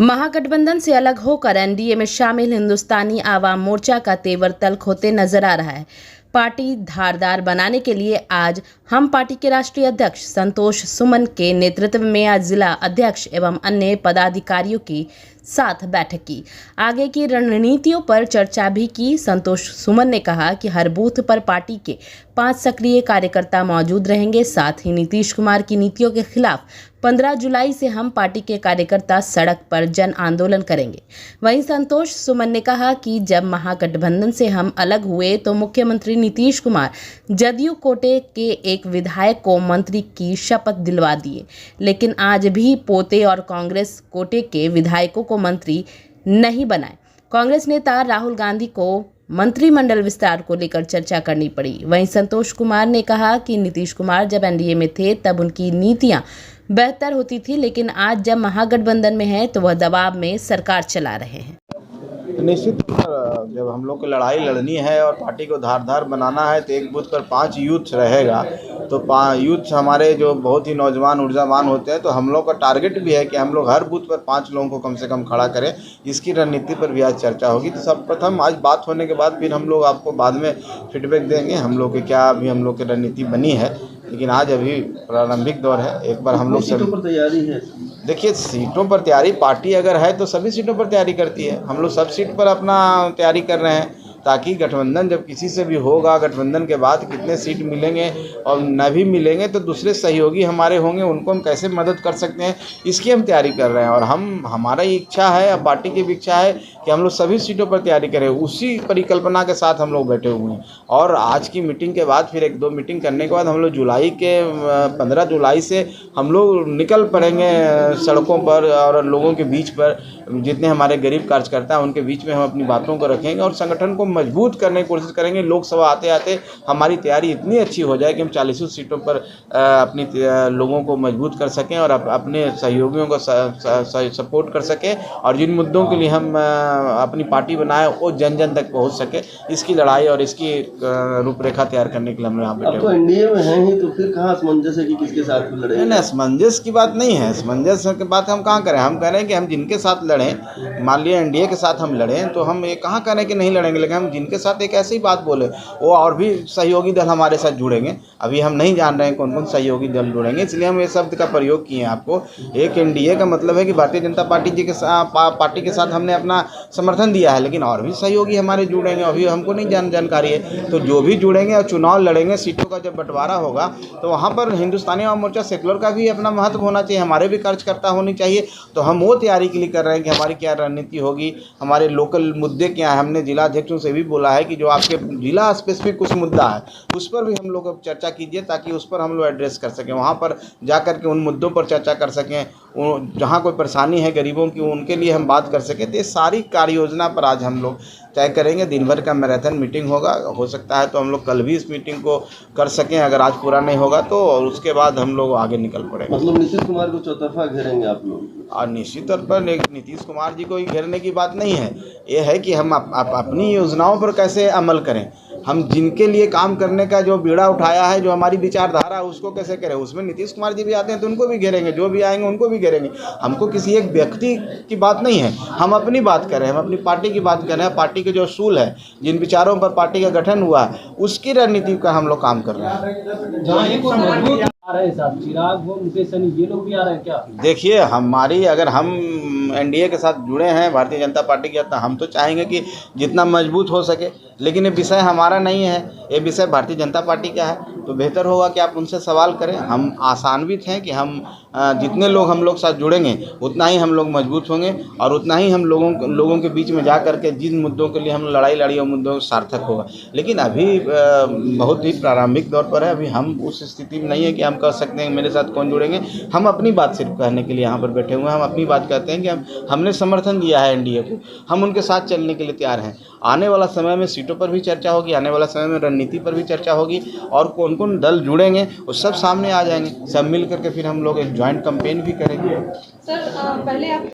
महागठबंधन से अलग होकर एनडीए में शामिल हिंदुस्तानी आवाम मोर्चा का तेवर तल्ख होते नजर आ रहा है। पार्टी धारदार बनाने के लिए आज हम पार्टी के राष्ट्रीय अध्यक्ष संतोष सुमन के नेतृत्व में आज जिला अध्यक्ष एवं अन्य पदाधिकारियों की साथ बैठक की। आगे की रणनीतियों पर चर्चा भी की। संतोष सुमन ने कहा कि हर बूथ पर पार्टी के 5 सक्रिय कार्यकर्ता मौजूद रहेंगे। साथ ही नीतीश कुमार की नीतियों के खिलाफ 15 जुलाई से हम पार्टी के कार्यकर्ता सड़क पर जन आंदोलन करेंगे। वहीं संतोष सुमन ने कहा कि जब महागठबंधन से हम अलग हुए तो मुख्यमंत्री नीतीश कुमार जदयू कोटे के एक विधायक को मंत्री की शपथ दिलवा दिए, लेकिन आज भी पोते और कांग्रेस कोटे के विधायकों को मंत्री नहीं बनाए। कांग्रेस नेता राहुल गांधी को मंत्रिमंडल विस्तार को लेकर चर्चा करनी पड़ी। वहीं संतोष कुमार ने कहा कि नीतीश कुमार जब एनडीए में थे तब उनकी नीतियां बेहतर होती थी, लेकिन आज जब महागठबंधन में है तो वह दबाव में सरकार चला रहे हैं। निश्चित जब हम लोग को लड़ाई लड़नी है और पार्टी को धारदार बनाना है तो एक बूथ पर 5 यूथ रहेगा। तो 5 यूथ हमारे जो बहुत ही नौजवान ऊर्जावान होते हैं, तो हम लोग का टारगेट भी है कि हम लोग हर बूथ पर 5 लोगों को कम से कम खड़ा करें। इसकी रणनीति पर भी आज चर्चा होगी। तो सर्वप्रथम आज बात होने के बाद फिर हम लोग आपको बाद में फीडबैक देंगे हम लोग की क्या अभी हम लोग की रणनीति बनी है। लेकिन आज अभी प्रारंभिक दौर है। एक बार हम लोग सीटों पर तैयारी है। देखिए, सीटों पर तैयारी पार्टी अगर है तो सभी सीटों पर तैयारी करती है। हम लोग सब सीट पर अपना तैयारी कर रहे हैं ताकि गठबंधन जब किसी से भी होगा, गठबंधन के बाद कितने सीट मिलेंगे और न भी मिलेंगे तो दूसरे सहयोगी हमारे होंगे, उनको हम कैसे मदद कर सकते हैं, इसकी हम तैयारी कर रहे हैं। और हमारा ये इच्छा है और पार्टी की भी इच्छा है कि हम लोग सभी सीटों पर तैयारी करें। उसी परिकल्पना के साथ हम लोग बैठे हुए हैं। और आज की मीटिंग के बाद फिर 1-2 मीटिंग करने के बाद हम लोग 15 जुलाई से हम लोग निकल पड़ेंगे सड़कों पर और लोगों के बीच पर। जितने हमारे गरीब कार्यकर्ता हैं उनके बीच में हम अपनी बातों को रखेंगे और संगठन को मजबूत करने की कोशिश करेंगे। लोकसभा आते आते हमारी तैयारी इतनी अच्छी हो जाए कि हम 40 सीटों पर अपनी लोगों को मजबूत कर सकें और अपने सहयोगियों को सपोर्ट कर सकें। और जिन मुद्दों के लिए हम अपनी पार्टी बनाए वो जन जन तक पहुंच सके। इसकी लड़ाई और इसकी रूपरेखा तैयार करने के लिए हम यहाँ बैठे हैं। तो एनडीए में हैं ही तो फिर कहाँ असमंजस है कि किसके साथ लड़े? नहीं, असमंजस की बात नहीं है। असमंजस की बात हम कहाँ करें। हम कह रहे हैं कि हम जिनके साथ लड़ें, मान लिया एनडीए के साथ हम लड़ें तो हम ये कहाँ करें कि नहीं लड़ेंगे, लेकिन हम जिनके साथ एक ऐसी बात बोले वो और भी सहयोगी दल हमारे साथ जुड़ेंगे। अभी हम नहीं जान रहे हैं कौन कौन सहयोगी दल जुड़ेंगे, इसलिए हम ये शब्द का प्रयोग किए हैं। आपको एक एनडीए का मतलब है कि भारतीय जनता पार्टी के साथ हमने अपना समर्थन दिया है, लेकिन और भी सहयोगी हमारे जुड़ेंगे। अभी हमको नहीं जानकारी है। तो जो भी जुड़ेंगे और चुनाव लड़ेंगे, सीटों का जब बंटवारा होगा तो वहाँ पर हिंदुस्तानी आवाम मोर्चा सेकुलर का भी अपना महत्व होना चाहिए, हमारे भी कार्यकर्ता होनी चाहिए। तो हम वो तैयारी के लिए कर रहे हैं कि हमारी क्या रणनीति होगी, हमारे लोकल मुद्दे क्या है। हमने जिला अध्यक्षों से भी बोला है कि जो आपके जिला स्पेसिफिक कुछ मुद्दा है उस पर भी हम लोग चर्चा कीजिए ताकि उस पर हम लोग एड्रेस कर सकें, वहाँ पर जा कर के उन मुद्दों पर चर्चा कर सकें। जहाँ कोई परेशानी है गरीबों की उनके लिए हम बात कर सकें। तो ये सारी कार्य योजना पर आज हम लोग तय करेंगे। दिन भर का मैराथन मीटिंग होगा। हो सकता है तो हम लोग कल भी इस मीटिंग को कर सकें, अगर आज पूरा नहीं होगा तो। और उसके बाद हम लोग आगे निकल पड़ेंगे। मतलब नीतीश कुमार को चौतरफा घेरेंगे आप लोग? और निश्चित तौर पर नीतीश कुमार जी को ही घेरने की बात नहीं है। ये है कि हम अपनी योजनाओं पर कैसे अमल करें, हम जिनके लिए काम करने का जो बीड़ा उठाया है, जो हमारी विचारधारा है, उसको कैसे करें। उसमें नीतीश कुमार जी भी आते हैं तो उनको भी घेरेंगे, जो भी आएंगे उनको भी घेरेंगे। हमको किसी एक व्यक्ति की बात नहीं है, हम अपनी बात कर रहे हैं, हम अपनी पार्टी की बात कर रहे हैं। पार्टी के जो असूल है, जिन विचारों पर पार्टी का गठन हुआ है, उसकी रणनीति का हम लोग काम कर रहे हैं। चिराग वो मुकेश सहनी ये लोग भी आ रहे हैं क्या? देखिए, हमारी अगर हम एनडीए के साथ जुड़े हैं भारतीय जनता पार्टी के साथ, हम तो चाहेंगे कि जितना मजबूत हो सके, लेकिन ये विषय हमारा नहीं है, ये विषय भारतीय जनता पार्टी का है। तो बेहतर होगा कि आप उनसे सवाल करें। हम आशान्वित हैं कि हम जितने लोग हम लोग साथ जुड़ेंगे उतना ही हम लोग मजबूत होंगे और उतना ही हम लोगों के बीच में जा कर के जिन मुद्दों के लिए हम लड़ाई लड़ी वो मुद्दों सार्थक होगा। लेकिन अभी बहुत ही प्रारंभिक दौर पर है। अभी हम उस स्थिति में नहीं है कि हम कह सकते हैं मेरे साथ कौन जुड़ेंगे। हम अपनी बात सिर्फ कहने के लिए यहाँ पर बैठे हुए हैं। हम अपनी बात कहते हैं कि हमने समर्थन दिया है एनडीए को, हम उनके साथ चलने के लिए तैयार हैं। आने वाला समय में सीटों पर भी चर्चा होगी, आने वाला समय में रणनीति पर भी चर्चा होगी और कौन कौन दल जुड़ेंगे वो सब सामने आ जाएंगे। सब मिल करके फिर हम लोग एक ज्वाइंट कैंपेन भी करेंगे। सर, पहले आप